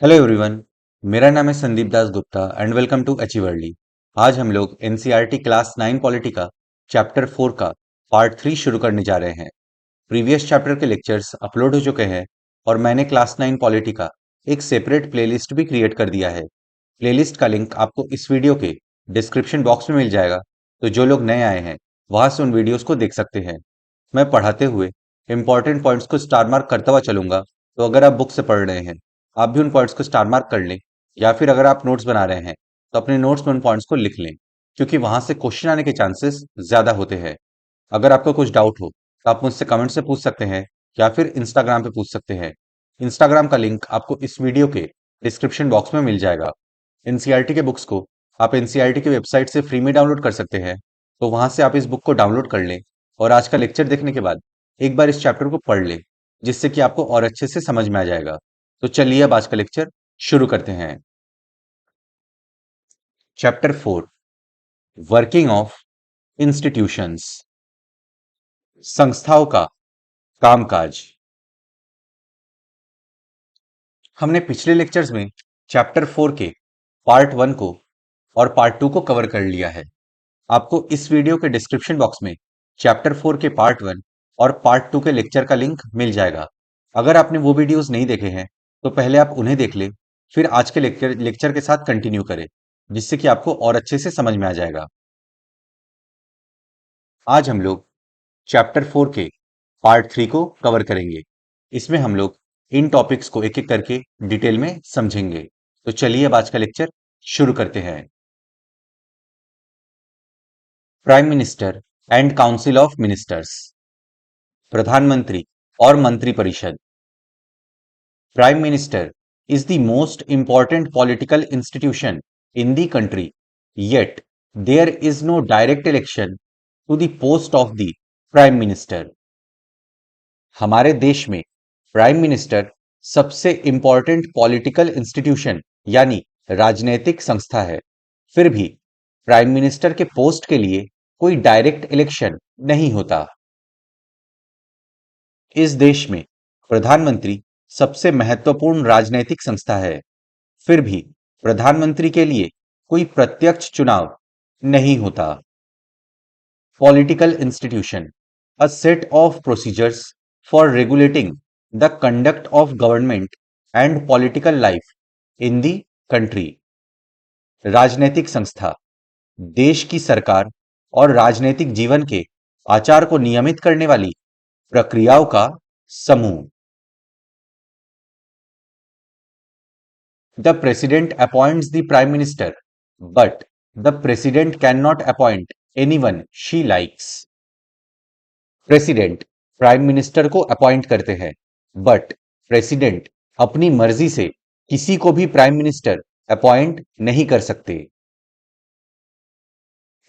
Hello everyone. मेरा नाम है Sandeep Das Gupta and welcome to अचीवर्ली। आज हम लोग एनसीईआरटी क्लास 9 पॉलिटी का चैप्टर 4 का पार्ट 3 शुरू करने जा रहे हैं। प्रीवियस चैप्टर के लेक्चर्स अपलोड हो चुके हैं और मैंने क्लास 9 पॉलिटी का एक सेपरेट प्लेलिस्ट भी क्रिएट कर दिया है। प्लेलिस्ट का लिंक आपको इस वीडियो के डिस्क्रिप्शन बॉक्स में मिल जाएगा, तो जो लोग नए आए हैं वहां से उन वीडियोस को देख सकते हैं। मैं पढ़ाते हुए इंपॉर्टेंट पॉइंट्स को स्टार मार्क करता हुआ चलूंगा, तो अगर आप बुक से पढ़ रहे हैं आप भी उन पॉइंट्स को स्टार मार्क कर लें, या फिर अगर आप नोट्स बना रहे हैं तो अपने नोट्स में उन पॉइंट्स को लिख लें, क्योंकि वहां से क्वेश्चन आने के चांसेस ज्यादा होते हैं। अगर आपको कुछ डाउट हो तो आप मुझसे कमेंट से पूछ सकते हैं या फिर इंस्टाग्राम पे पूछ सकते हैं। इंस्टाग्राम का लिंक आपको इस वीडियो के डिस्क्रिप्शन बॉक्स में मिल जाएगा। एनसीईआरटी के बुक्स को आप एनसीईआरटी की वेबसाइट से फ्री में डाउनलोड कर सकते हैं, तो वहां से आप इस बुक को डाउनलोड कर लें और आज का लेक्चर देखने के बाद एक बार इस चैप्टर को पढ़ लें, जिससे कि आपको और अच्छे से समझ में आ जाएगा। तो चलिए अब आज का लेक्चर शुरू करते हैं। चैप्टर 4, वर्किंग ऑफ इंस्टीट्यूशंस, संस्थाओं का कामकाज। हमने पिछले लेक्चर्स में चैप्टर 4 के पार्ट 1 को और पार्ट 2 को कवर कर लिया है। आपको इस वीडियो के डिस्क्रिप्शन बॉक्स में चैप्टर 4 के पार्ट 1 और पार्ट 2 के लेक्चर का लिंक मिल जाएगा। अगर आपने वो वीडियोस नहीं देखे हैं तो पहले आप उन्हें देख लें, फिर आज के लेक्चर के साथ कंटिन्यू करें, जिससे कि आपको और अच्छे से समझ में आ जाएगा। आज हम लोग चैप्टर 4 के पार्ट 3 को कवर करेंगे। इसमें हम लोग इन टॉपिक्स को एक एक करके डिटेल में समझेंगे। तो चलिए अब आज का लेक्चर शुरू करते हैं। Prime minister and council of ministers, प्रधानमंत्री और मंत्रिपरिषद। Prime minister is the most important political institution in the country, yet there is no direct election to the post of the prime minister. हमारे देश में prime minister सबसे important political institution यानी राजनैतिक संस्था है, फिर भी प्राइम मिनिस्टर के पोस्ट के लिए कोई डायरेक्ट इलेक्शन नहीं होता। इस देश में प्रधानमंत्री सबसे महत्वपूर्ण राजनैतिक संस्था है, फिर भी प्रधानमंत्री के लिए कोई प्रत्यक्ष चुनाव नहीं होता। Political institution, a set of procedures for regulating the conduct of government and political life in the country. राजनैतिक संस्था, देश की सरकार और राजनीतिक जीवन के आचार को नियमित करने वाली प्रक्रियाओं का समूह। The president appoints the prime minister, but the president can not appoint anyone she likes. President prime minister को अपॉइंट करते हैं, बट प्रेसिडेंट अपनी मर्जी से किसी को भी प्राइम मिनिस्टर अपॉइंट नहीं कर सकते।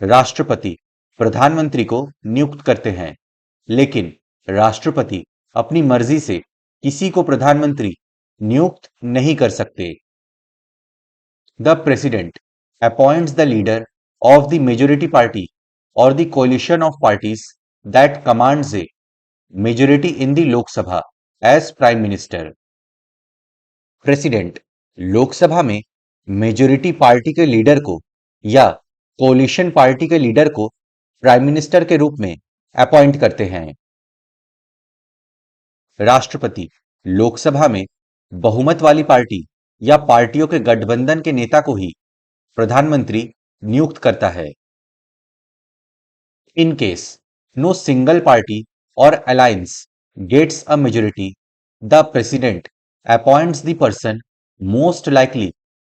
राष्ट्रपति प्रधानमंत्री को नियुक्त करते हैं, लेकिन राष्ट्रपति अपनी मर्जी से किसी को प्रधानमंत्री नियुक्त नहीं कर सकते। The president appoints the leader of the majority party और the coalition of parties that commands a majority in the Lok Sabha as prime minister. President Lok Sabha में मेजोरिटी पार्टी के लीडर को या कोलिशन पार्टी के लीडर को प्राइम मिनिस्टर के रूप में अपॉइंट करते हैं। राष्ट्रपति लोकसभा में बहुमत वाली पार्टी या पार्टियों के गठबंधन के नेता को ही प्रधानमंत्री नियुक्त करता है। In case no single party or alliance gets a majority, the president appoints the person most likely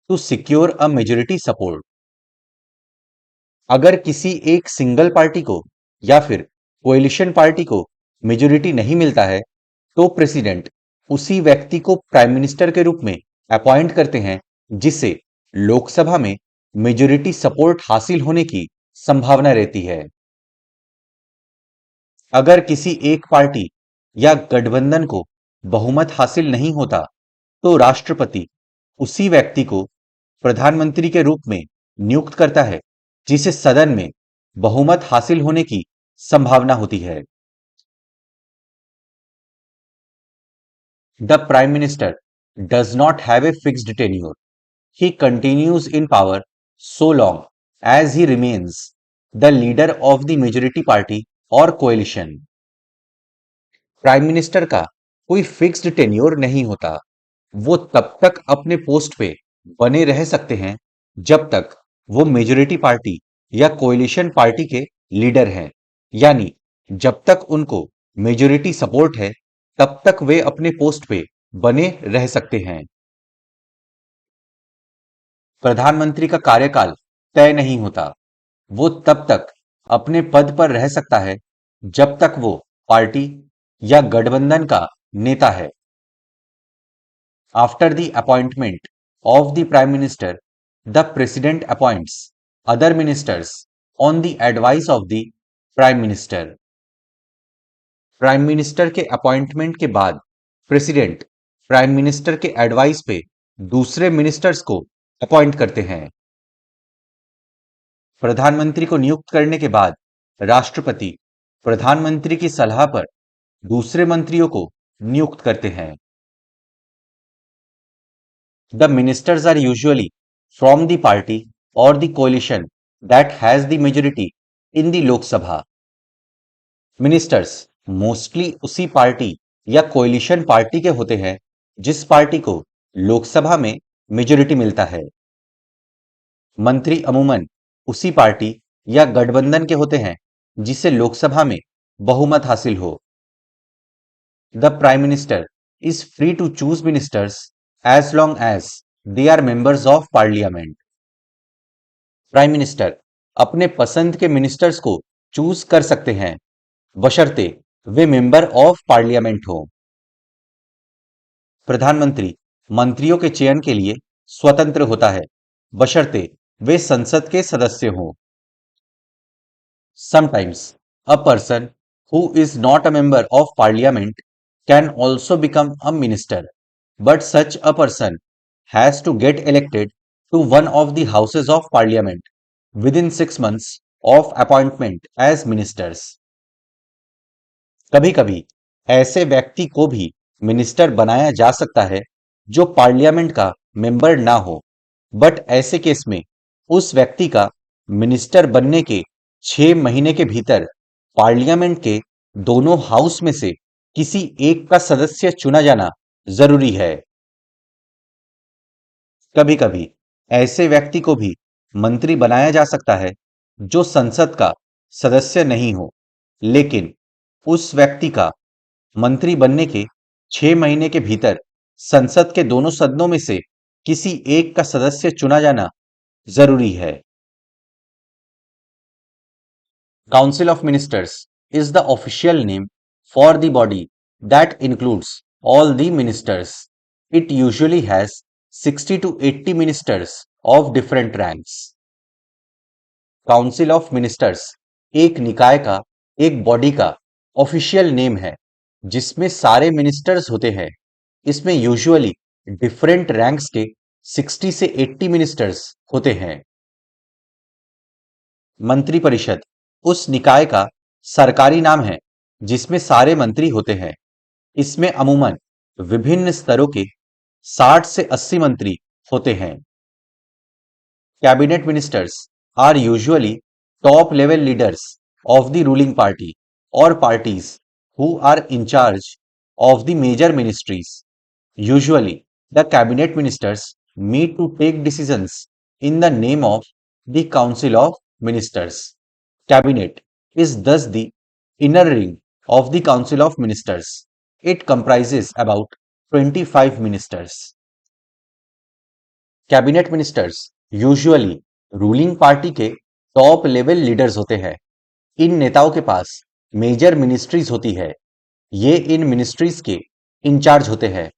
to secure a majority support. अगर किसी एक सिंगल पार्टी को या फिर कोएलिशन पार्टी को मेजोरिटी नहीं मिलता है, तो प्रेसिडेंट उसी व्यक्ति को प्राइम मिनिस्टर के रूप में अपॉइंट करते हैं जिसे लोकसभा में मेजोरिटी सपोर्ट हासिल होने की संभावना रहती है। अगर किसी एक पार्टी या गठबंधन को बहुमत हासिल नहीं होता, तो राष्ट्रपति उसी व्यक्ति को प्रधानमंत्री के रूप में नियुक्त करता है जिसे सदन में बहुमत हासिल होने की संभावना होती है। The prime minister does not have a fixed tenure. He continues in power so long as he remains the leader of the majority party or coalition. Prime minister का कोई फिक्स्ड टेन्योर नहीं होता। वो तब तक अपने पोस्ट पे बने रह सकते हैं जब तक वो मेजोरिटी पार्टी या कोएलिशन पार्टी के लीडर हैं, यानी जब तक उनको मेजोरिटी सपोर्ट है तब तक वे अपने पोस्ट पे बने रह सकते हैं। प्रधानमंत्री का कार्यकाल तय नहीं होता। वो तब तक अपने पद पर रह सकता है जब तक वो पार्टी या गठबंधन का नेता है। After the appointment of the Prime Minister, the President appoints other ministers on the advice of the Prime Minister. Prime minister के अपॉइंटमेंट के बाद प्रेसिडेंट प्राइम मिनिस्टर के एडवाइस पे दूसरे मिनिस्टर्स को अपॉइंट करते हैं। प्रधानमंत्री को नियुक्त करने के बाद राष्ट्रपति प्रधानमंत्री की सलाह पर दूसरे मंत्रियों को नियुक्त करते हैं। The ministers are usually from the party or the coalition that has the majority in the Lok Sabha. Ministers mostly उसी पार्टी या कोएलिशन पार्टी के होते हैं जिस पार्टी को लोकसभा में मेजोरिटी मिलता है। मंत्री अमूमन उसी पार्टी या गठबंधन के होते हैं जिसे लोकसभा में बहुमत हासिल हो। The prime minister is free to choose ministers as long as they are members of parliament. Prime minister अपने पसंद के मिनिस्टर्स को चूज कर सकते हैं बशर्ते वे मेंबर ऑफ पार्लियामेंट हो। प्रधानमंत्री मंत्रियों के चयन के लिए स्वतंत्र होता है बशर्ते वे संसद के सदस्य हों। Sometimes a person who is not a member of parliament can also become a minister. But such a person has to get elected to one of the houses of parliament within 6 months of appointment as ministers. कभी-कभी ऐसे व्यक्ति को भी minister बनाया जा सकता है जो पार्लियामेंट का मेंबर ना हो, बट ऐसे केस में उस व्यक्ति का मिनिस्टर बनने के 6 महीने के भीतर पार्लियामेंट के दोनों हाउस में से किसी एक का सदस्य चुना जाना जरूरी है। कभी कभी ऐसे व्यक्ति को भी मंत्री बनाया जा सकता है जो संसद का सदस्य नहीं हो, लेकिन उस व्यक्ति का मंत्री बनने के 6 महीने के भीतर संसद के दोनों सदनों में से किसी एक का सदस्य चुना जाना जरूरी है। Council of ministers is the official name for the body that includes all the ministers. It usually has 60 to 80 ministers of different ranks. Council of ministers एक निकाय का, एक बॉडी का ऑफिशियल नेम है जिसमें सारे मिनिस्टर्स होते हैं। इसमें यूजुअली डिफरेंट रैंक्स के 60 से 80 मिनिस्टर्स होते हैं। मंत्रिपरिषद उस निकाय का सरकारी नाम है जिसमें सारे मंत्री होते हैं। इसमें अमूमन विभिन्न स्तरों के 60 से 80 मंत्री होते हैं। Cabinet ministers are usually top level leaders of the ruling party or parties who are in charge of the major ministries. Usually the cabinet ministers meet to take decisions in the name of the council of ministers. Cabinet is thus the inner ring of the council of ministers. It comprises about 25 ministers. Cabinet ministers usually ruling party के top level leaders होते हैं। इन नेताओं के पास major ministries होती है। ये इन ministries के in charge होते हैं।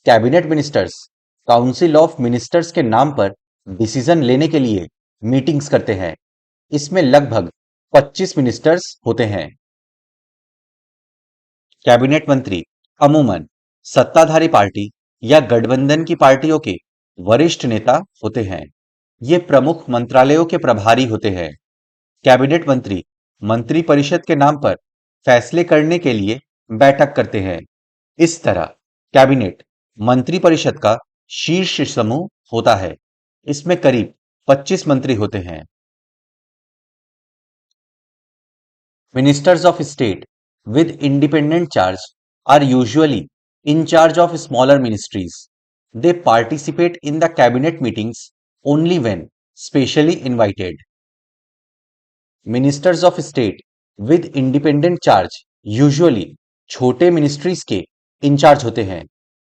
Cabinet ministers council of ministers के नाम पर डिसीजन लेने के लिए मीटिंग्स करते हैं। इसमें लगभग 25 मिनिस्टर्स होते हैं। कैबिनेट मंत्री अमूमन सत्ताधारी पार्टी या गठबंधन की पार्टियों के वरिष्ठ नेता होते हैं। ये प्रमुख मंत्रालयों के प्रभारी होते हैं। कैबिनेट मंत्री मंत्रिपरिषद के नाम पर फैसले करने के लिए बैठक करते हैं। इस तरह कैबिनेट मंत्रिपरिषद का शीर्ष समूह होता है। इसमें करीब 25 मंत्री होते हैं। Ministers of state with independent charge are usually in charge of smaller ministries. They participate in the cabinet meetings only when specially invited. Ministers of state with independent charge usually छोटे मिनिस्ट्रीज के in charge होते हैं।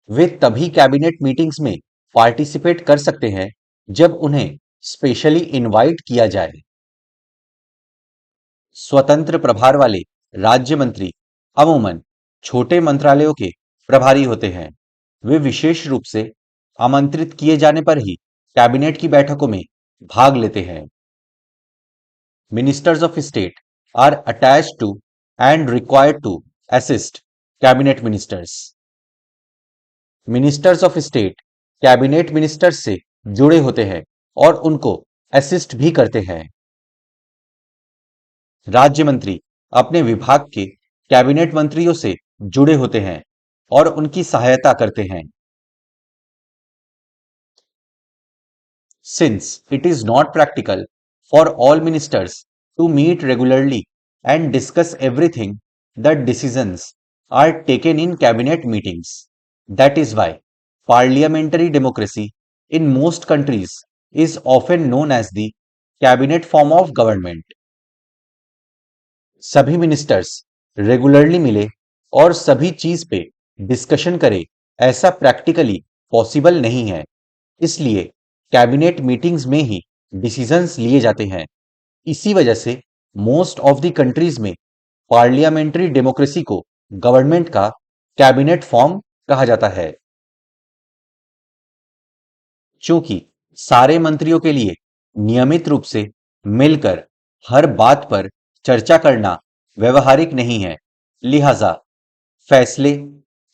वे तभी cabinet meetings में participate कर सकते हैं जब उन्हें स्पेशली इनवाइट किया जाए। स्वतंत्र प्रभार वाले राज्य मंत्री अमूमन छोटे मंत्रालयों के प्रभारी होते हैं। वे विशेष रूप से आमंत्रित किए जाने पर ही कैबिनेट की बैठकों में भाग लेते हैं। Ministers of state are attached to and required to assist cabinet ministers. Ministers of state cabinet ministers से जुड़े होते हैं और उनको असिस्ट भी करते हैं। राज्य मंत्री अपने विभाग के कैबिनेट मंत्रियों से जुड़े होते हैं और उनकी सहायता करते हैं। Since it is not practical for all ministers to meet regularly and discuss everything, the decisions are taken in cabinet meetings. That is why parliamentary democracy in most countries is often known as the cabinet form of government. सभी ministers regularly मिले और सभी चीज पे discussion करे, ऐसा practically possible नहीं है। इसलिए कैबिनेट मीटिंग्स में ही डिसीजंस लिए जाते हैं। इसी वजह से मोस्ट ऑफ द कंट्रीज में पार्लियामेंट्री डेमोक्रेसी को गवर्नमेंट का कैबिनेट फॉर्म कहा जाता है। चूंकि सारे मंत्रियों के लिए नियमित रूप से मिलकर हर बात पर चर्चा करना व्यवहारिक नहीं है, लिहाजा फैसले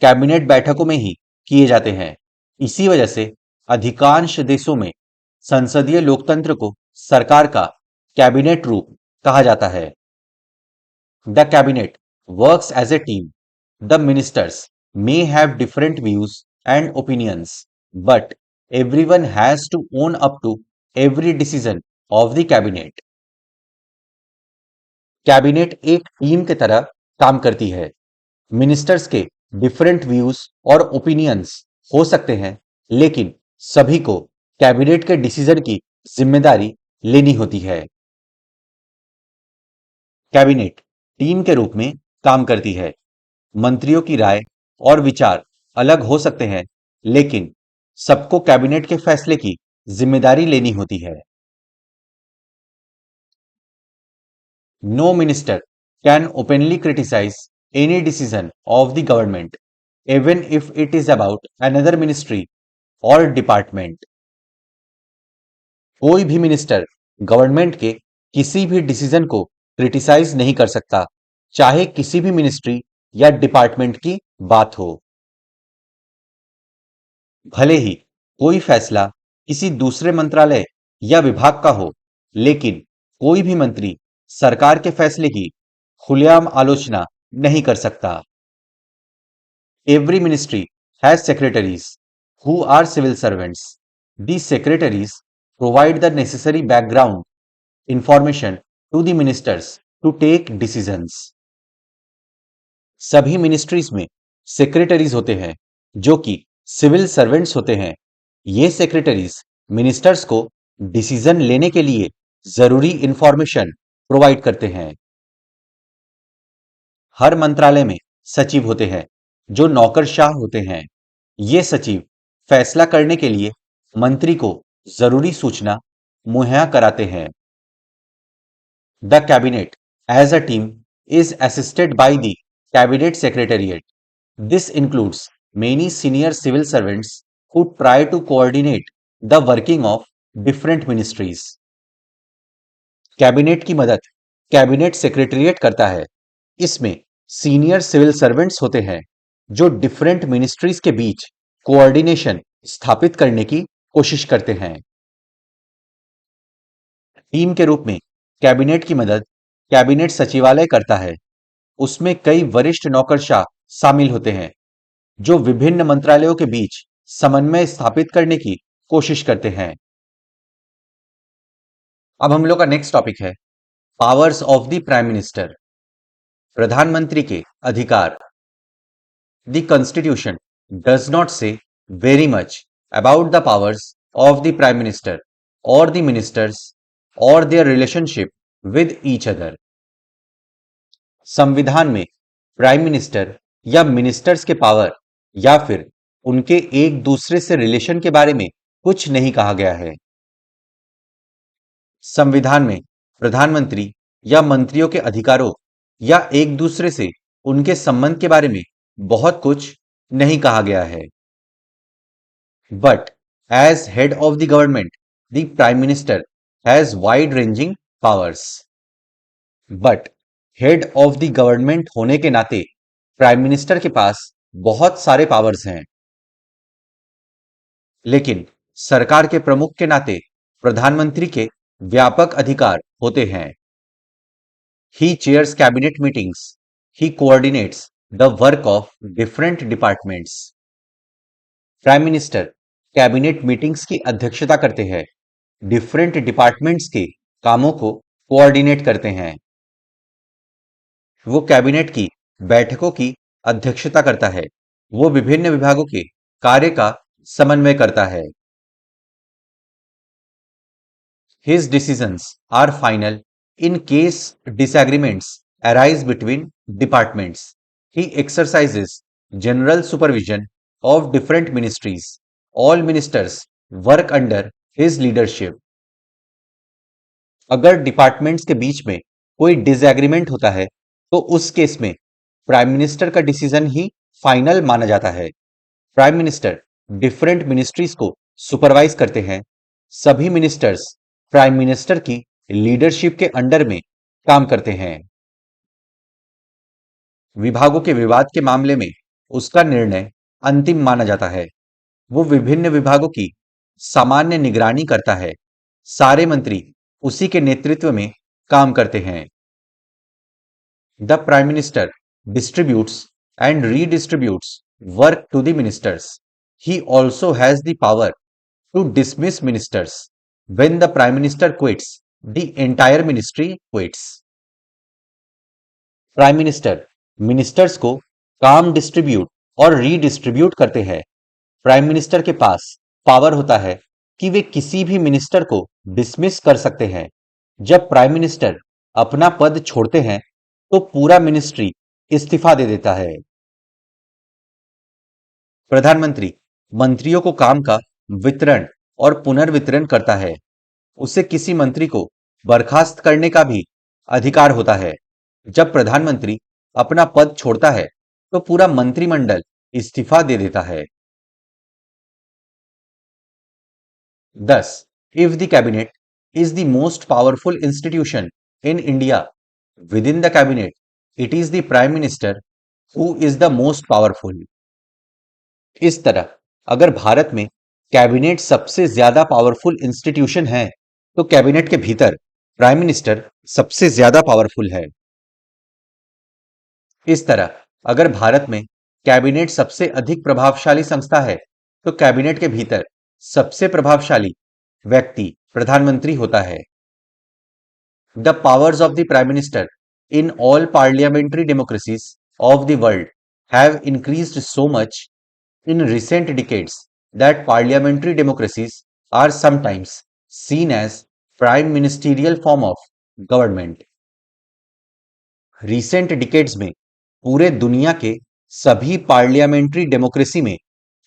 कैबिनेट बैठकों में ही किए जाते हैं। इसी वजह से अधिकांश देशों में संसदीय लोकतंत्र को सरकार का कैबिनेट रूप कहा जाता है। The cabinet works as a team. The ministers may have different views and opinions, but everyone has to own up to every decision of the cabinet. Cabinet एक टीम की तरह काम करती है। मिनिस्टर्स के डिफरेंट व्यूज और opinions हो सकते हैं, लेकिन सभी को कैबिनेट के डिसीजन की जिम्मेदारी लेनी होती है। कैबिनेट टीम के रूप में काम करती है। मंत्रियों की राय और विचार अलग हो सकते हैं, लेकिन सबको कैबिनेट के फैसले की जिम्मेदारी लेनी होती है। No minister can openly criticise any decision of the government, even if it is about another ministry और डिपार्टमेंट। कोई भी मिनिस्टर गवर्नमेंट के किसी भी डिसीजन को क्रिटिसाइज नहीं कर सकता, चाहे किसी भी मिनिस्ट्री या डिपार्टमेंट की बात हो। भले ही कोई फैसला किसी दूसरे मंत्रालय या विभाग का हो, लेकिन कोई भी मंत्री सरकार के फैसले की खुलेआम आलोचना नहीं कर सकता। Every ministry has secretaries who are civil servants. These secretaries provide the necessary background information to the ministers to take decisions. सभी मिनिस्ट्रीज में सेक्रेटरीज होते हैं जो कि सिविल सर्वेंट्स होते हैं। ये सेक्रेटरीज मिनिस्टर्स को डिसीजन लेने के लिए जरूरी इंफॉर्मेशन प्रोवाइड करते हैं। हर मंत्रालय में सचिव होते हैं जो नौकरशाह होते हैं। ये सचिव फैसला करने के लिए मंत्री को जरूरी सूचना मुहैया कराते हैं। The cabinet as a team is assisted by the cabinet secretariat. This includes many senior civil servants who try to coordinate the working of different ministries. Cabinet की मदद कैबिनेट सेक्रेटेरिएट करता है। इसमें सीनियर सिविल सर्वेंट्स होते हैं जो different ministries के बीच coordination स्थापित करने की कोशिश करते हैं। टीम के रूप में कैबिनेट की मदद कैबिनेट सचिवालय करता है। उसमें कई वरिष्ठ नौकरशाह शामिल होते हैं जो विभिन्न मंत्रालयों के बीच समन्वय स्थापित करने की कोशिश करते हैं। अब हम लोग का नेक्स्ट टॉपिक है powers of the prime minister, प्रधानमंत्री के अधिकार। द कॉन्स्टिट्यूशन डज नॉट से very much about the powers of the prime minister और द मिनिस्टर्स और their relationship with each other. संविधान में प्राइम मिनिस्टर या मिनिस्टर्स के पावर या फिर उनके एक दूसरे से रिलेशन के बारे में कुछ नहीं कहा गया है। संविधान में प्रधानमंत्री या मंत्रियों के अधिकारों या एक दूसरे से उनके संबंध के बारे में बहुत कुछ नहीं कहा गया है। But as head of the government the prime minister has wide ranging powers. But head of the government होने के नाते प्राइम मिनिस्टर के पास बहुत सारे पावर्स हैं, लेकिन सरकार के प्रमुख के नाते प्रधानमंत्री के व्यापक अधिकार होते हैं। He chairs cabinet meetings, he coordinates the work of different departments. Prime minister cabinet meetings की अध्यक्षता करते हैं, डिफरेंट डिपार्टमेंट्स के कामों को कोऑर्डिनेट करते हैं। वो कैबिनेट की बैठकों की अध्यक्षता करता है, वो विभिन्न विभागों के कार्य का समन्वय करता है। His decisions are final in case disagreements arise between departments. He exercises general supervision of different ministries. All ministers work under his leadership. अगर डिपार्टमेंट्स के बीच में कोई डिसएग्रीमेंट होता है तो उस केस में प्राइम मिनिस्टर का डिसीजन ही फाइनल माना जाता है। प्राइम मिनिस्टर डिफरेंट मिनिस्ट्रीज को सुपरवाइज करते हैं। सभी मिनिस्टर्स प्राइम मिनिस्टर की लीडरशिप के अंडर में काम करते हैं। विभागों के विवाद के मामले में उसका निर्णय अंतिम माना जाता है। वो विभिन्न विभागों की सामान्य निगरानी करता है। सारे मंत्री उसी के नेतृत्व में काम करते हैं। The prime minister distributes and redistributes work to the ministers. He also has the power to dismiss ministers. When the prime minister quits, the entire ministry quits. Prime minister ministers को काम डिस्ट्रीब्यूट और redistribute करते हैं। Prime minister के पास power होता है कि वे किसी भी मिनिस्टर को डिसमिस कर सकते हैं। जब प्राइम मिनिस्टर अपना पद छोड़ते हैं तो पूरा मिनिस्ट्री इस्तीफा दे देता है। प्रधानमंत्री मंत्रियों को काम का वितरण और पुनर्वितरण करता है। उसे किसी मंत्री को बर्खास्त करने का भी अधिकार होता है। जब प्रधानमंत्री अपना पद छोड़ता है तो पूरा मंत्रिमंडल इस्तीफा दे देता है। 10. If the cabinet is the most powerful institution in India, within the cabinet, it is the prime minister who is the most powerful. इस तरह अगर भारत में कैबिनेट सबसे ज्यादा पावरफुल इंस्टीट्यूशन है तो कैबिनेट के भीतर प्राइम मिनिस्टर सबसे ज्यादा पावरफुल है। इस तरह अगर भारत में कैबिनेट सबसे अधिक प्रभावशाली संस्था है तो कैबिनेट के भीतर सबसे प्रभावशाली व्यक्ति प्रधानमंत्री होता है। The powers of the prime minister in all parliamentary democracies of the world have increased so much in recent decades that parliamentary democracies are sometimes seen as prime ministerial form of government. Recent decades में पूरे दुनिया के सभी parliamentary democracy में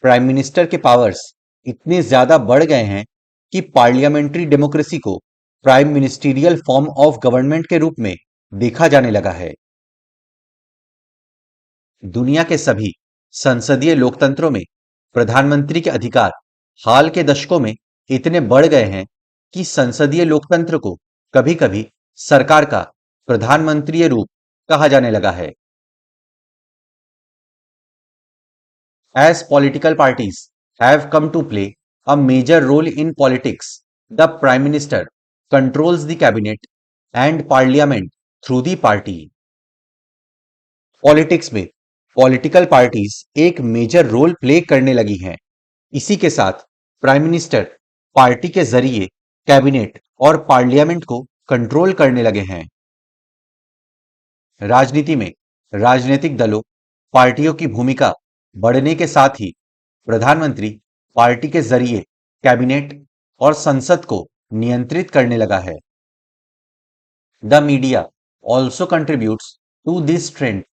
prime minister के powers इतने ज्यादा बढ़ गए हैं कि पार्लियामेंट्री डेमोक्रेसी को prime ministerial form of government के रूप में देखा जाने लगा है। दुनिया के सभी संसदीय लोकतंत्रों में प्रधानमंत्री के अधिकार हाल के दशकों में इतने बढ़ गए हैं कि संसदीय लोकतंत्र को कभी-कभी सरकार का प्रधानमंत्रीय रूप कहा जाने लगा है। As political parties have come to play a major role in politics, the Prime Minister controls the cabinet and parliament through the party. Politics में पॉलिटिकल पार्टीज एक मेजर रोल प्ले करने लगी हैं। इसी के साथ प्राइम मिनिस्टर पार्टी के जरिए कैबिनेट और पार्लियामेंट को कंट्रोल करने लगे हैं। राजनीति में राजनीतिक दलों, पार्टियों की भूमिका बढ़ने के साथ ही प्रधानमंत्री पार्टी के जरिए कैबिनेट और संसद को नियंत्रित करने लगा है। The media also contributes to this trend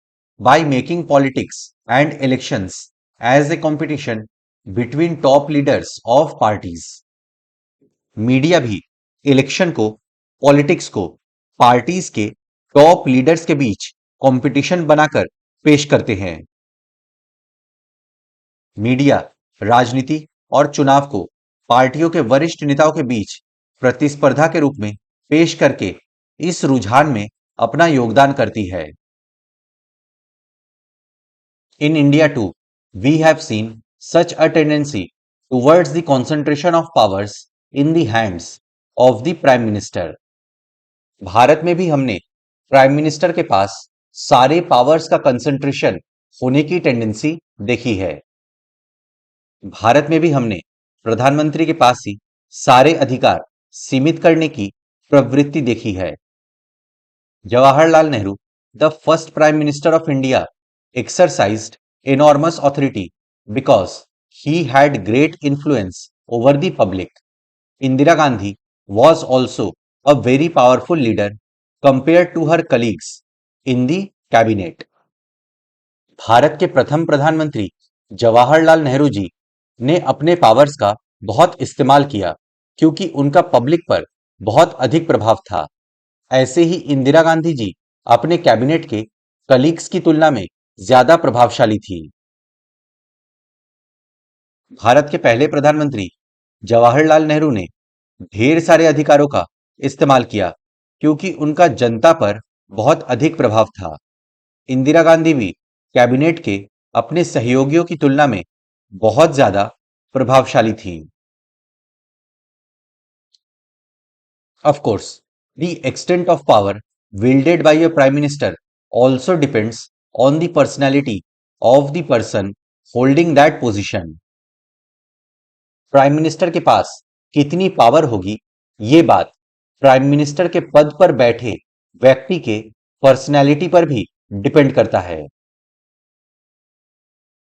by making politics and elections as a competition between top leaders of parties. Media भी इलेक्शन को, पॉलिटिक्स को पार्टीज के टॉप लीडर्स के बीच कंपटीशन बनाकर पेश करते हैं। मीडिया राजनीति और चुनाव को पार्टियों के वरिष्ठ नेताओं के बीच प्रतिस्पर्धा के रूप में पेश करके इस रुझान में अपना योगदान करती है। In India too, we have seen such a tendency towards the concentration of powers in the hands of the Prime Minister. Bharat में भी हमने प्राइम मिनिस्टर के पास सारे पावर्स का कंसंट्रेशन होने की टेंडेंसी देखी है। भारत में भी हमने प्रधानमंत्री के पास ही सारे अधिकार सीमित करने की प्रवृत्ति देखी है। Jawaharlal Nehru, the first prime minister of India, exercised enormous authority because he had great influence over the public. Indira Gandhi was also a very powerful leader compared to her colleagues in the cabinet. Bharat के प्रथम प्रधानमंत्री जवाहरलाल नेहरू जी ने अपने powers का बहुत इस्तेमाल किया क्योंकि उनका पब्लिक पर बहुत अधिक प्रभाव था। ऐसे ही इंदिरा गांधी जी अपने कैबिनेट के कलीग्स की तुलना में ज्यादा प्रभावशाली थी। भारत के पहले प्रधानमंत्री जवाहरलाल नेहरू ने ढेर सारे अधिकारों का इस्तेमाल किया क्योंकि उनका जनता पर बहुत अधिक प्रभाव था। इंदिरा गांधी भी कैबिनेट के अपने सहयोगियों की तुलना में बहुत ज्यादा प्रभावशाली थी। Of course, the extent of power wielded by a prime minister also depends on the personality of the person holding that position. Prime minister के पास कितनी पावर होगी, ये बात प्राइम मिनिस्टर के पद पर बैठे व्यक्ति के पर्सनैलिटी पर भी डिपेंड करता है।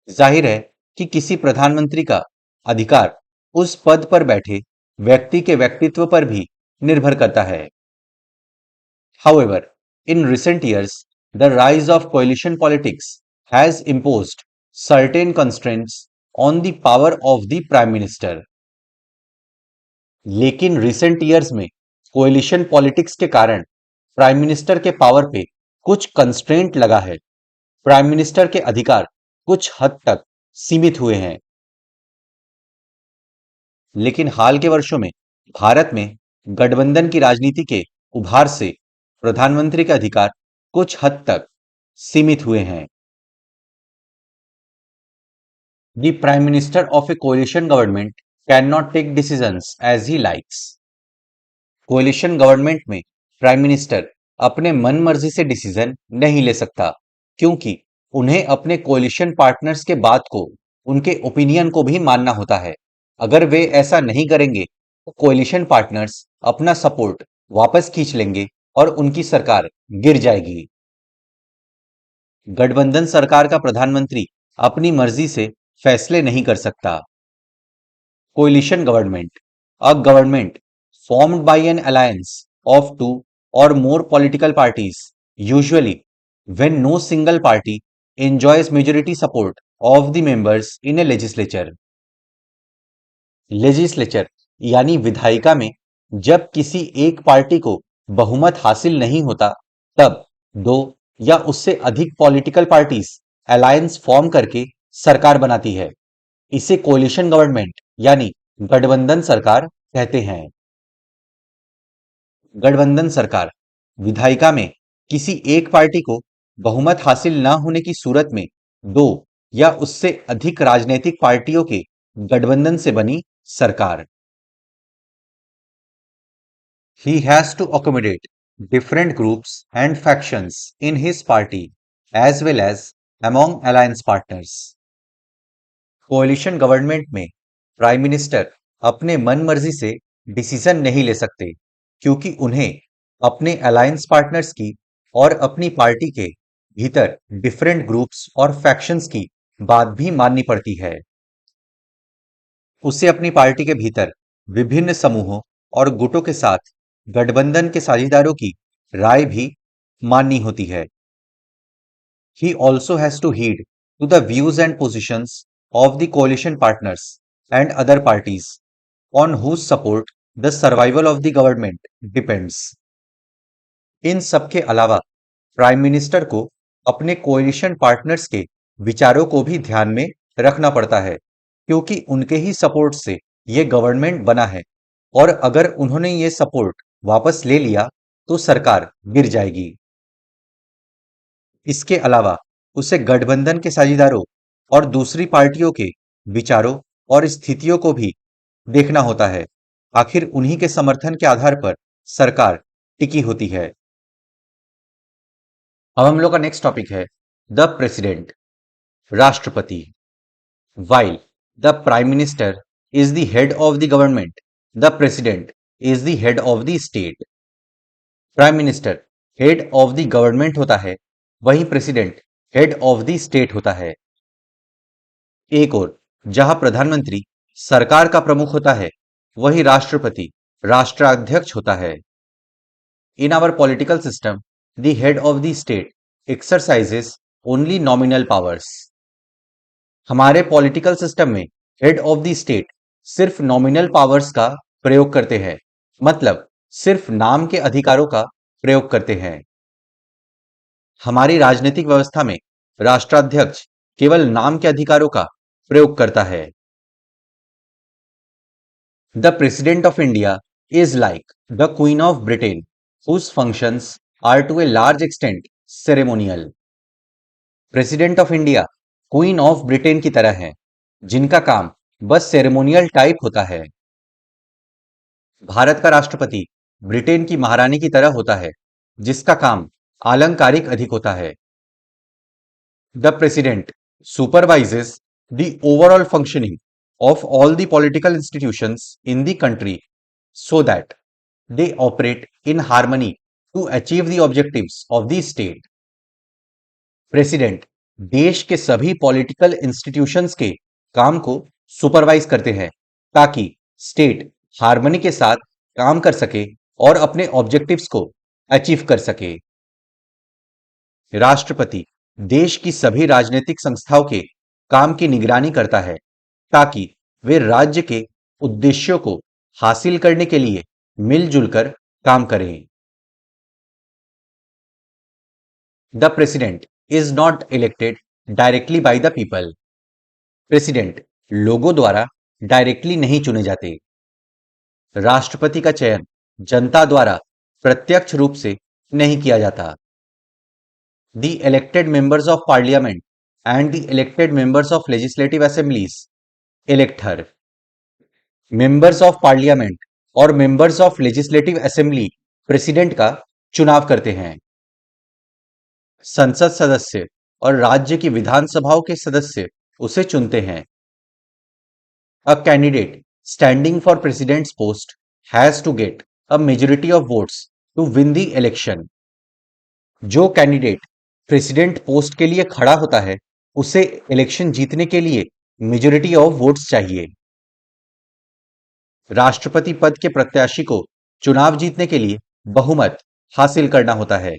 जाहिर है कि किसी प्रधानमंत्री का अधिकार उस पद पर बैठे व्यक्ति के व्यक्तित्व पर भी निर्भर करता है। However, in recent years, the rise of coalition politics has imposed certain constraints on the power of the prime minister. लेकिन रिसेंट ईयर्स में कोएलिशन पॉलिटिक्स के कारण प्राइम मिनिस्टर के पावर पे कुछ कंस्ट्रेंट लगा है। प्राइम मिनिस्टर के अधिकार कुछ हद तक सीमित हुए हैं। लेकिन हाल के वर्षों में भारत में गठबंधन की राजनीति के उभार से प्रधानमंत्री के अधिकार कुछ हद तक सीमित हुए हैं। The Prime Minister of a coalition government cannot take decisions as he likes. कोalition government में प्राइम मिनिस्टर अपने मन मर्जी से डिसीजन नहीं ले सकता क्योंकि उन्हें अपने कोalition पार्टनर्स के बात को, उनके ओपिनियन को भी मानना होता है। अगर वे ऐसा नहीं करेंगे तो कोalition पार्टनर्स अपना सपोर्ट वापस खींच लेंगे और उनकी सरकार गिर जाएगी। गठबंधन सरकार का प्रधानमंत्री अपनी मर्जी से फैसले नहीं कर सकता। Coalition government, a government formed by an alliance of two or more political parties, usually when no single party enjoys majority support of the members in a legislature. Legislature यानी विधायिका में जब किसी एक पार्टी को बहुमत हासिल नहीं होता तब दो या उससे अधिक पॉलिटिकल पार्टीज अलायंस फॉर्म करके सरकार बनाती है। इसे कोलिशन गवर्नमेंट यानी गठबंधन सरकार कहते हैं। गठबंधन सरकार विधायिका में किसी एक पार्टी को बहुमत हासिल न होने की सूरत में दो या उससे अधिक राजनीतिक पार्टियों के गठबंधन से बनी सरकार। He has to accommodate different groups and factions in his party as well as among alliance partners. कोalition government में प्राइम मिनिस्टर अपने मन मर्जी से डिसीजन नहीं ले सकते, क्योंकि उन्हें अपने अलायंस पार्टनर्स की और अपनी पार्टी के भीतर डिफरेंट ग्रुप्स और फैक्शंस की बात भी माननी पड़ती है। उसे अपनी पार्टी के भीतर विभिन्न समूहों और गुटों के साथ गठबंधन के साझेदारों की राय भी माननी होती है। He also has to heed to the views and positions of the coalition partners and other parties on whose support the survival of the government depends. इन सब के अलावा प्राइम मिनिस्टर को अपने कोएलिशन पार्टनर्स के विचारों को भी ध्यान में रखना पड़ता है, क्योंकि उनके ही सपोर्ट से ये गवर्नमेंट बना है और अगर उन्होंने ये सपोर्ट वापस ले लिया तो सरकार गिर जाएगी। इसके अलावा उसे गठबंधन के साझेदारों और दूसरी पार्टियों के विचारों और स्थितियों को भी देखना होता है। आखिर उन्हीं के समर्थन के आधार पर सरकार टिकी होती है। अब हम लोग का नेक्स्ट टॉपिक है द प्रेसिडेंट, राष्ट्रपति। While the prime minister is the head of the government, the president is the head of the state. Prime minister head of the government होता है, वहीं president head of the state होता है। एक और जहां प्रधानमंत्री सरकार का प्रमुख होता है, वही राष्ट्रपति राष्ट्राध्यक्ष होता है। In our political system the head of the state exercises only nominal powers. हमारे पॉलिटिकल सिस्टम में हेड ऑफ द स्टेट सिर्फ नॉमिनल पावर्स का प्रयोग करते हैं, मतलब सिर्फ नाम के अधिकारों का प्रयोग करते हैं। हमारी राजनीतिक व्यवस्था में राष्ट्राध्यक्ष केवल नाम के अधिकारों का प्रयोग करता है। The president of India is like the queen of Britain whose functions are to a large extent ceremonial. President of India queen of Britain की तरह है, जिनका काम बस सेरेमोनियल टाइप होता है। भारत का राष्ट्रपति ब्रिटेन की महारानी की तरह होता है, जिसका काम आलंकारिक अधिक होता है। The president supervises the overall functioning of all the political institutions in the country so that they operate in harmony to achieve the objectives of the state. President देश के सभी पॉलिटिकल इंस्टीट्यूशंस के काम को सुपरवाइज करते हैं, ताकि state harmony के साथ काम कर सके और अपने ऑब्जेक्टिव्स को अचीव कर सके। राष्ट्रपति देश की सभी राजनीतिक संस्थाओं के काम की निगरानी करता है, ताकि वे राज्य के उद्देश्यों को हासिल करने के लिए मिलजुल कर काम करें। The president is not elected directly by the people. President लोगों द्वारा डायरेक्टली नहीं चुने जाते। राष्ट्रपति का चयन जनता द्वारा प्रत्यक्ष रूप से नहीं किया जाता। The elected members of parliament and the elected members of legislative assemblies elect her. Members of parliament और members of legislative assembly president का चुनाव करते हैं। संसद सदस्य और राज्य की विधानसभाओं के सदस्य उसे चुनते हैं। A candidate standing for president's post has to get a majority of votes to win the election. जो कैंडिडेट प्रेसिडेंट पोस्ट के लिए खड़ा होता है, उसे इलेक्शन जीतने के लिए मेजॉरिटी ऑफ वोट्स चाहिए। राष्ट्रपति पद के प्रत्याशी को चुनाव जीतने के लिए बहुमत हासिल करना होता है।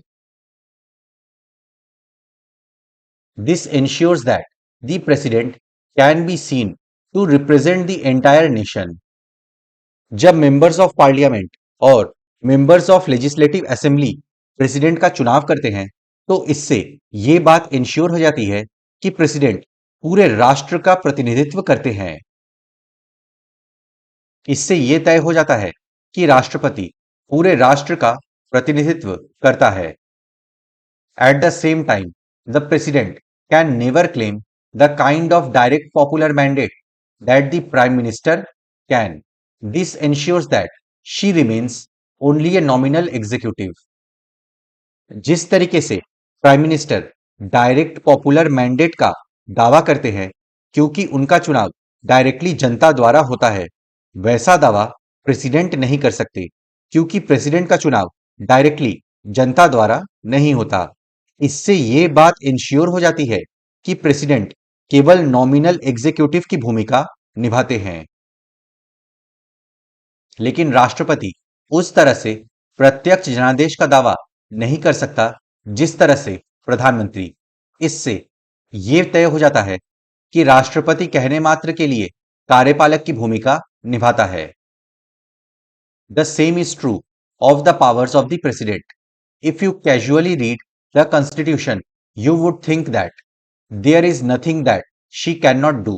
This ensures that the president can be seen to represent the entire nation. जब मेंबर्स ऑफ पार्लियामेंट और members of legislative assembly president का चुनाव करते हैं, तो इससे ये बात इंश्योर हो जाती है कि प्रेसिडेंट पूरे राष्ट्र का प्रतिनिधित्व करते हैं। इससे यह तय हो जाता है कि राष्ट्रपति पूरे राष्ट्र का प्रतिनिधित्व करता है। At the same time the president can never claim the kind of direct popular mandate that the prime minister can. This ensures that she remains only a nominal executive. जिस तरीके से prime minister direct popular mandate का दावा करते हैं, क्योंकि उनका चुनाव डायरेक्टली जनता द्वारा होता है, वैसा दावा प्रेसिडेंट नहीं कर सकते, क्योंकि प्रेसिडेंट का चुनाव डायरेक्टली जनता द्वारा नहीं होता। इससे ये बात इंश्योर हो जाती है कि प्रेसिडेंट केवल नॉमिनल एग्जीक्यूटिव की भूमिका निभाते हैं, लेकिन राष्ट्रपति उस तरह से प्रत्यक्ष जनादेश का दावा नहीं कर सकता जिस तरह से प्रधानमंत्री। इससे यह तय हो जाता है कि राष्ट्रपति कहने मात्र के लिए कार्यपालक की भूमिका निभाता है। The same is true of the powers of the president. If you casually read the constitution, you would think that there is nothing that she cannot do.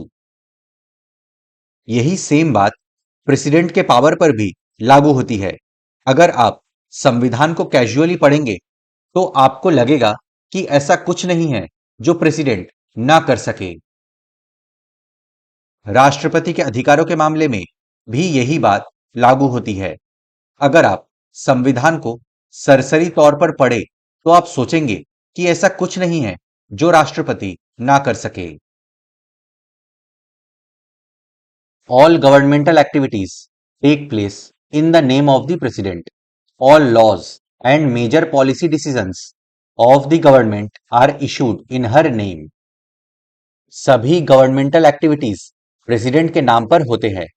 यही सेम बात प्रेसिडेंट के पावर पर भी लागू होती है। अगर आप संविधान को कैजुअली पढ़ेंगे तो आपको लगेगा कि ऐसा कुछ नहीं है जो प्रेसिडेंट ना कर सके। राष्ट्रपति के अधिकारों के मामले में भी यही बात लागू होती है। अगर आप संविधान को सरसरी तौर पर पढ़े तो आप सोचेंगे कि ऐसा कुछ नहीं है जो राष्ट्रपति ना कर सके। All governmental activities take place in the name of the president. All laws and major policy decisions of the government are issued in her name. सभी गवर्नमेंटल एक्टिविटीज प्रेसिडेंट के नाम पर होते हैं।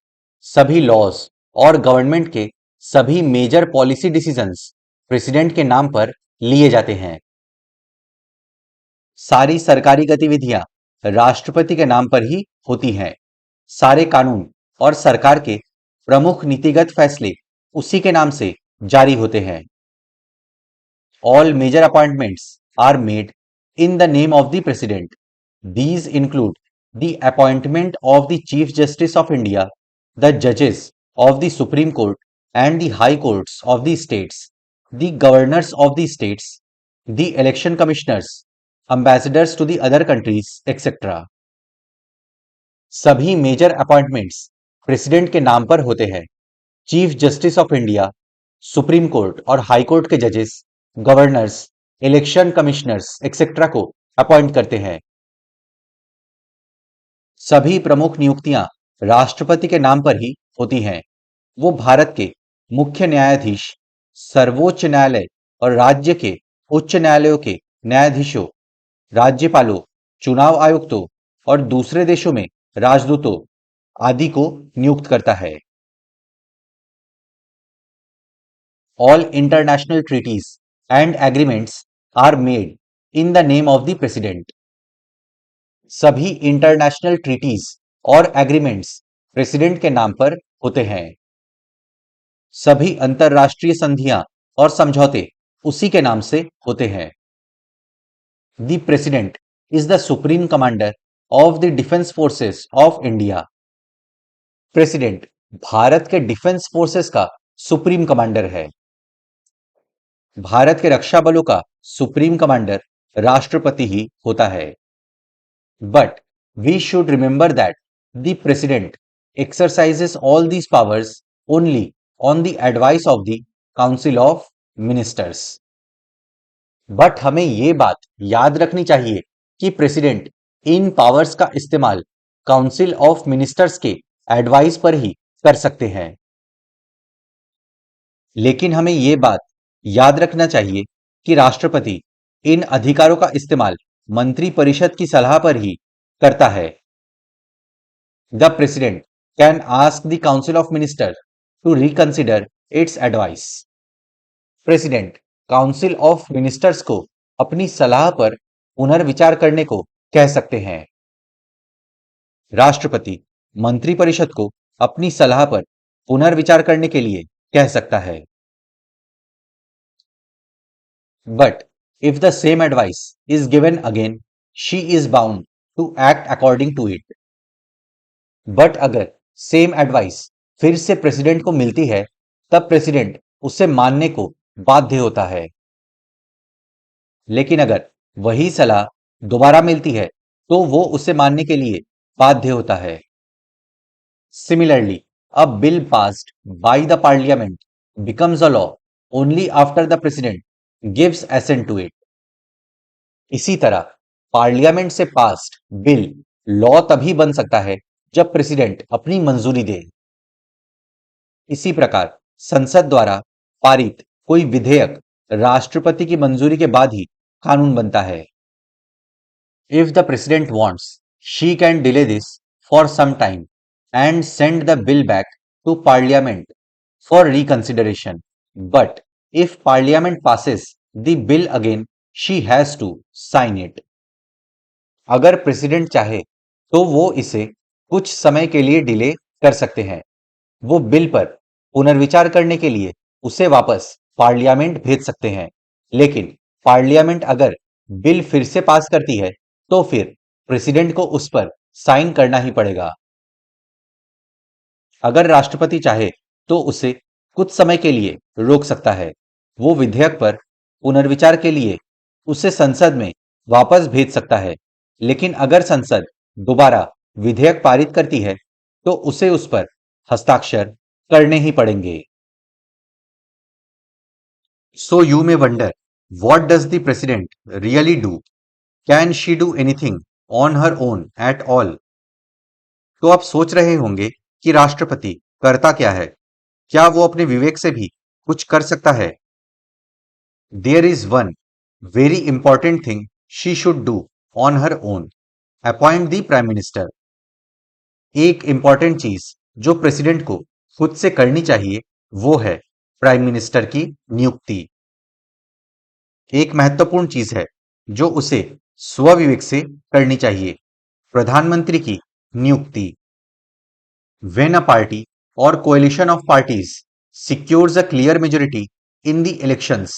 सभी लॉज और गवर्नमेंट के सभी मेजर पॉलिसी डिसीजंस प्रेसिडेंट के नाम पर लिए जाते हैं। सारी सरकारी गतिविधियां राष्ट्रपति के नाम पर ही होती हैं। सारे कानून और सरकार के प्रमुख नीतिगत फैसले उसी के नाम से जारी होते हैं। All major appointments are made in the name of the president. These include the appointment of the chief justice of India, the जजेस of the Supreme Court and the High Courts of the states, the governors of the states, the election commissioners, ambassadors to the other countries, etc. सभी major appointments president के नाम पर होते हैं। Chief justice of India, supreme court और high court के जजेस, governors, election commissioners etcetera को अपॉइंट करते हैं। सभी प्रमुख नियुक्तियां राष्ट्रपति के नाम पर ही होती हैं। वो भारत के मुख्य न्यायाधीश, सर्वोच्च न्यायालय और राज्य के उच्च न्यायालयों के न्यायाधीशों, राज्यपालों, चुनाव आयुक्तों और दूसरे देशों में राजदूतों आदि को नियुक्त करता है। All international treaties and agreements are made in the name of the president. सभी इंटरनेशनल ट्रीटीज और एग्रीमेंट्स प्रेसिडेंट के नाम पर होते हैं। सभी अंतरराष्ट्रीय संधियां और समझौते उसी के नाम से होते हैं। The president is the supreme commander of the defence forces of India. President Bharat के डिफेंस फोर्सेस का सुप्रीम कमांडर है। भारत के रक्षा बलों का सुप्रीम कमांडर राष्ट्रपति ही होता है। But we should remember that the president exercises all these powers only on the advice of the Council of Ministers. But हमें यह बात याद रखनी चाहिए कि प्रेसिडेंट इन पावर्स का इस्तेमाल काउंसिल ऑफ मिनिस्टर्स के एडवाइस पर ही कर सकते हैं। लेकिन हमें यह बात याद रखना चाहिए कि राष्ट्रपति इन अधिकारों का इस्तेमाल मंत्री परिषद की सलाह पर ही करता है। The president can ask the Council of Ministers to reconsider its advice. President council of ministers को अपनी सलाह पर पुनर्विचार करने को कह सकते हैं। राष्ट्रपति मंत्रिपरिषद को अपनी सलाह पर पुनर्विचार करने के लिए कह सकता है। But if the same advice is given again, she is bound to act according to it. But अगर सेम एडवाइस फिर से प्रेसिडेंट को मिलती है, तब प्रेसिडेंट उसे मानने को बाध्य होता है। लेकिन अगर वही सलाह दोबारा मिलती है तो वो उसे मानने के लिए बाध्य होता है। Similarly, a bill passed by the parliament becomes a law only after the president gives assent to it. इसी तरह पार्लियामेंट से पास्ड बिल लॉ तभी बन सकता है जब प्रेसिडेंट अपनी मंजूरी दे। इसी प्रकार संसद द्वारा पारित कोई विधेयक राष्ट्रपति की मंजूरी के बाद ही कानून बनता है। If the president wants, she can delay this for some time and send the bill back to parliament for reconsideration. But if parliament passes the bill again, she has to sign it. अगर president चाहे तो वो इसे कुछ समय के लिए delay कर सकते हैं। वो बिल पर पुनर्विचार करने के लिए उसे वापस पार्लियामेंट भेज सकते हैं, लेकिन पार्लियामेंट अगर बिल फिर से पास करती है तो फिर प्रेसिडेंट को उस पर साइन करना ही पड़ेगा। अगर राष्ट्रपति चाहे तो उसे कुछ समय के लिए रोक सकता है। वो विधेयक पर पुनर्विचार के लिए उसे संसद में वापस भेज सकता है, लेकिन अगर संसद दोबारा विधेयक पारित करती है तो उसे उस पर हस्ताक्षर करने ही पड़ेंगे। So you may wonder, what does the president really do? Can she do anything on her own at all? तो आप सोच रहे होंगे कि राष्ट्रपति करता क्या है? क्या वो अपने विवेक से भी कुछ कर सकता है? There is one very important thing she should do on her own. Appoint the prime minister. एक इंपॉर्टेंट चीज जो प्रेसिडेंट को खुद से करनी चाहिए वो है प्राइम मिनिस्टर की नियुक्ति। एक महत्वपूर्ण चीज है जो उसे स्वविवेक से करनी चाहिए, प्रधानमंत्री की नियुक्ति। When a party or coalition of parties secures a clear majority in the elections,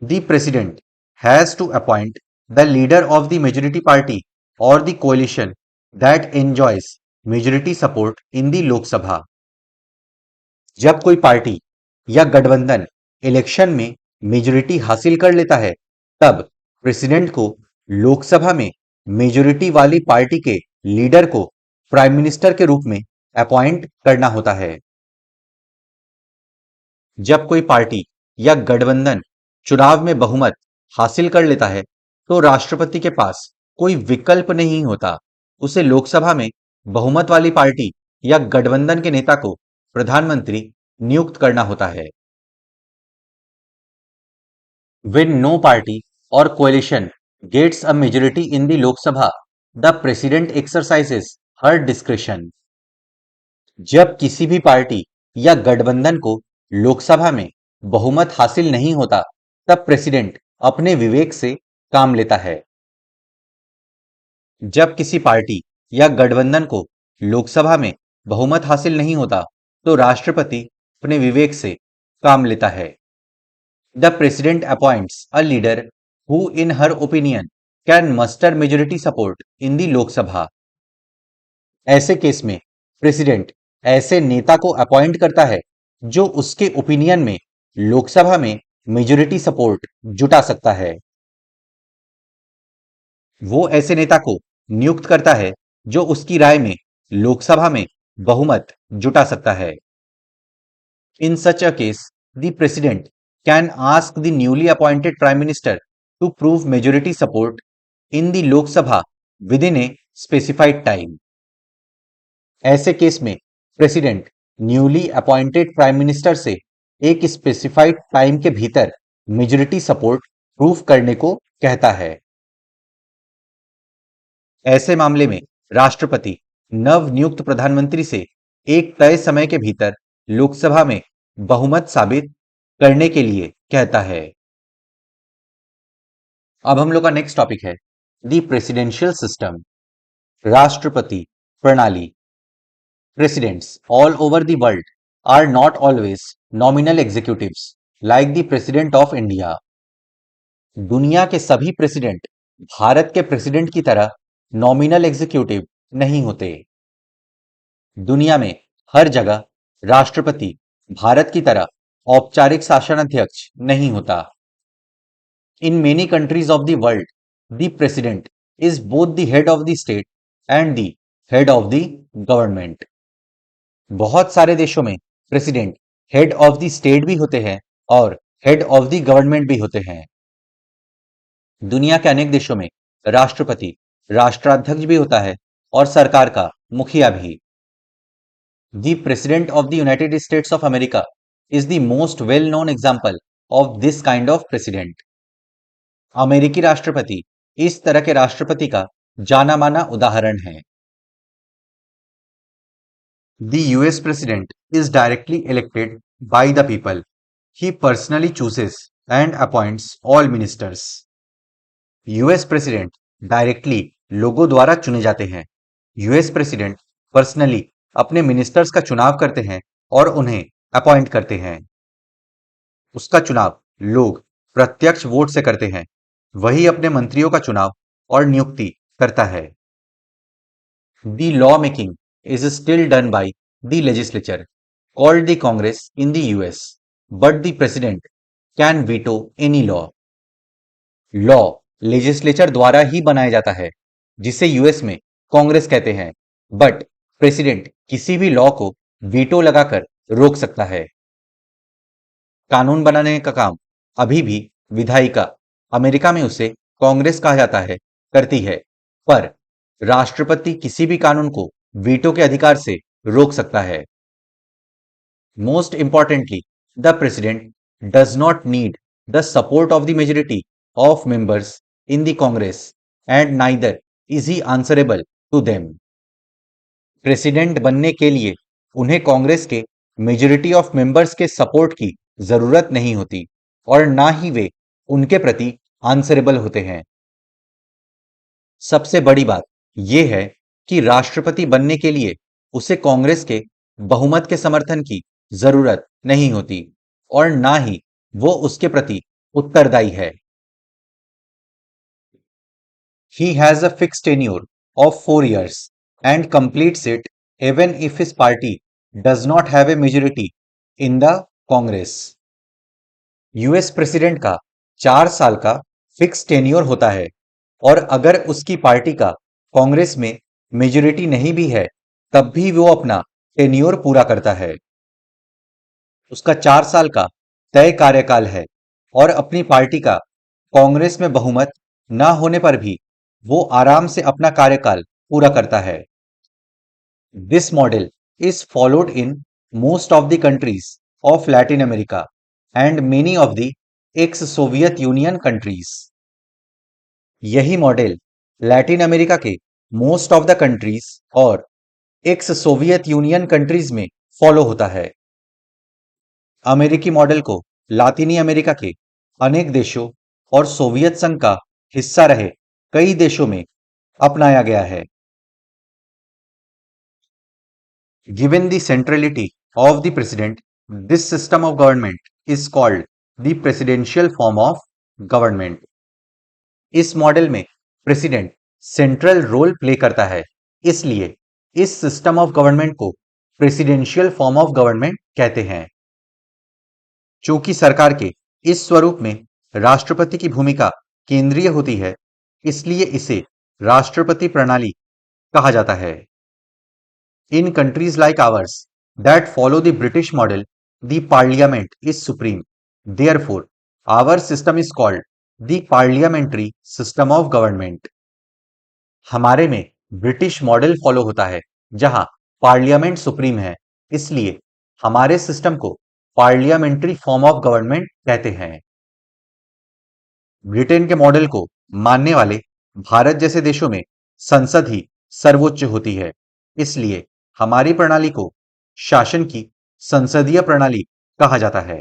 the president has to appoint the leader of the majority party or the coalition that enjoys majority support in the Lok Sabha. जब कोई party या गठबंधन election में majority हासिल कर लेता है, तब प्रेसिडेंट को लोकसभा में मेजोरिटी वाली पार्टी के लीडर को प्राइम मिनिस्टर के रूप में अपॉइंट करना होता है। जब कोई पार्टी या गठबंधन चुनाव में बहुमत हासिल कर लेता है तो राष्ट्रपति के पास कोई विकल्प नहीं होता, उसे लोकसभा में बहुमत वाली पार्टी या गठबंधन के नेता को प्रधानमंत्री नियुक्त करना होता है। When no party or coalition gets a majority in the Lok Sabha, the president exercises her discretion. जब किसी भी पार्टी या गठबंधन को लोकसभा में बहुमत हासिल नहीं होता, तब प्रेसिडेंट अपने विवेक से काम लेता है। जब किसी पार्टी या गठबंधन को लोकसभा में बहुमत हासिल नहीं होता, तो राष्ट्रपति अपने विवेक से काम लेता है। The president appoints a leader who in her opinion can muster majority support in the Lok Sabha. ऐसे केस में प्रेसिडेंट ऐसे नेता को अपॉइंट करता है जो उसके ओपिनियन में लोकसभा में मेजोरिटी सपोर्ट जुटा सकता है। वो ऐसे नेता को नियुक्त करता है जो उसकी राय में लोकसभा में बहुमत जुटा सकता है। In such a case, the president can ask the newly appointed prime minister to prove majority support in the Lok Sabha within a specified time. ऐसे केस में president newly appointed prime minister से एक स्पेसिफाइड टाइम के भीतर majority support prove करने को कहता है। ऐसे मामले में राष्ट्रपति नव नियुक्त प्रधानमंत्री से एक तय समय के भीतर लोकसभा में बहुमत साबित करने के लिए कहता है। अब हम लोग का नेक्स्ट टॉपिक है द प्रेसिडेंशियल सिस्टम, राष्ट्रपति प्रणाली। Presidents all over the world are not always nominal executives like the president of India. दुनिया के सभी प्रेसिडेंट भारत के प्रेसिडेंट की तरह नॉमिनल एग्जीक्यूटिव नहीं होते। दुनिया में हर जगह राष्ट्रपति भारत की तरह औपचारिक शासनाध्यक्ष नहीं होता। In many countries of the world, the president is both the head of the state and the head of the government. बहुत सारे देशों में president head of the state भी होते हैं और हेड ऑफ द गवर्नमेंट भी होते हैं। दुनिया के अनेक देशों में राष्ट्रपति राष्ट्राध्यक्ष भी होता है और सरकार का मुखिया भी। The President of the United States of America is the most well-known example of this kind of president. अमेरिकी राष्ट्रपति इस तरह के राष्ट्रपति का जाना माना उदाहरण है. The US President is directly elected by the people. He personally chooses and appoints all ministers. US President directly लोगों द्वारा चुने जाते हैं. US President पर्सनली अपने मिनिस्टर्स का चुनाव करते हैं और उन्हें अपॉइंट करते हैं. उसका चुनाव लोग प्रत्यक्ष वोट से करते हैं. वही अपने मंत्रियों का चुनाव और नियुक्ति करता है. The lawmaking is still done by the legislature, called the Congress in the US, but the president can veto any law. Law legislature द्वारा ही बनाया जाता है, जिसे यूएस में कांग्रेस कहते हैं, बट प्रेसिडेंट किसी भी लॉ को वीटो लगाकर रोक सकता है. कानून बनाने का काम अभी भी विधायिका, अमेरिका में उसे कांग्रेस कहा जाता है, करती है, पर राष्ट्रपति किसी भी कानून को वीटो के अधिकार से रोक सकता है. Most importantly, the president does not need the support of the majority of members in the Congress and neither is he answerable to them. President बनने के लिए उन्हें कांग्रेस के मेजॉरिटी ऑफ मेंबर्स के सपोर्ट की जरूरत नहीं होती और ना ही वे उनके प्रति आंसरेबल होते हैं. सबसे बड़ी बात यह है कि राष्ट्रपति बनने के लिए उसे कांग्रेस के बहुमत के समर्थन की जरूरत नहीं होती और ना ही वो उसके प्रति उत्तरदायी है. He has a fixed tenure of 4 years and completes it even if his party does not have a majority in the Congress. US president का 4 साल का फिक्स टेन्योर होता है और अगर उसकी पार्टी का कांग्रेस में मेजोरिटी नहीं भी है तब भी वो अपना टेन्योर पूरा करता है. उसका 4 साल का तय कार्यकाल है और अपनी पार्टी का कांग्रेस में बहुमत ना होने पर भी वो आराम से अपना कार्यकाल पूरा करता है. This model is followed in most of the countries of Latin America and many of the x Soviet union countries. यही मॉडल लैटिन अमेरिका के मोस्ट ऑफ द कंट्रीज और एक्स सोवियत यूनियन कंट्रीज में follow होता है. अमेरिकी model को लातिनी America के अनेक देशों और सोवियत संघ का हिस्सा रहे कई देशों में अपनाया गया है. Given the centrality of the president, this system of government is called the presidential form of government. इस मॉडल में प्रेसिडेंट सेंट्रल रोल प्ले करता है, इसलिए इस सिस्टम ऑफ गवर्नमेंट को प्रेसिडेंशियल फॉर्म ऑफ गवर्नमेंट कहते हैं. चूंकि सरकार के इस स्वरूप में राष्ट्रपति की भूमिका केंद्रीय होती है, इसलिए इसे राष्ट्रपति प्रणाली कहा जाता है. In countries like ours that follow the British model, the parliament is supreme. Therefore our system is called the parliamentary system of government. हमारे में ब्रिटिश मॉडल फॉलो होता है जहां पार्लियामेंट सुप्रीम है, इसलिए हमारे सिस्टम को पार्लियामेंट्री फॉर्म ऑफ गवर्नमेंट कहते हैं. ब्रिटेन के मॉडल को मानने वाले भारत जैसे देशों में संसद ही सर्वोच्च होती है, इसलिए हमारी प्रणाली को शासन की संसदीय प्रणाली कहा जाता है.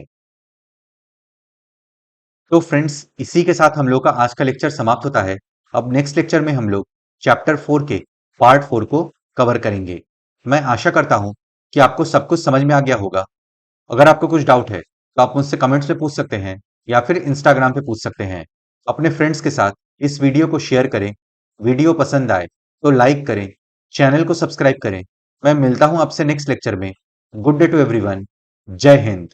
तो फ्रेंड्स, इसी के साथ हम लोग का आज का लेक्चर समाप्त होता है. अब नेक्स्ट लेक्चर में हम लोग चैप्टर 4 के पार्ट 4 को कवर करेंगे. मैं आशा करता हूं कि आपको सब कुछ समझ में आ गया होगा. अगर आपको कुछ डाउट है तो आप मुझसे कमेंट्स में पूछ सकते हैं या फिर इंस्टाग्राम पे पूछ सकते हैं. अपने फ्रेंड्स के साथ इस वीडियो को शेयर करें. वीडियो पसंद आए तो लाइक करें, चैनल को सब्सक्राइब करें. मैं मिलता हूं आपसे नेक्स्ट लेक्चर में. Good day to everyone. जय हिंद.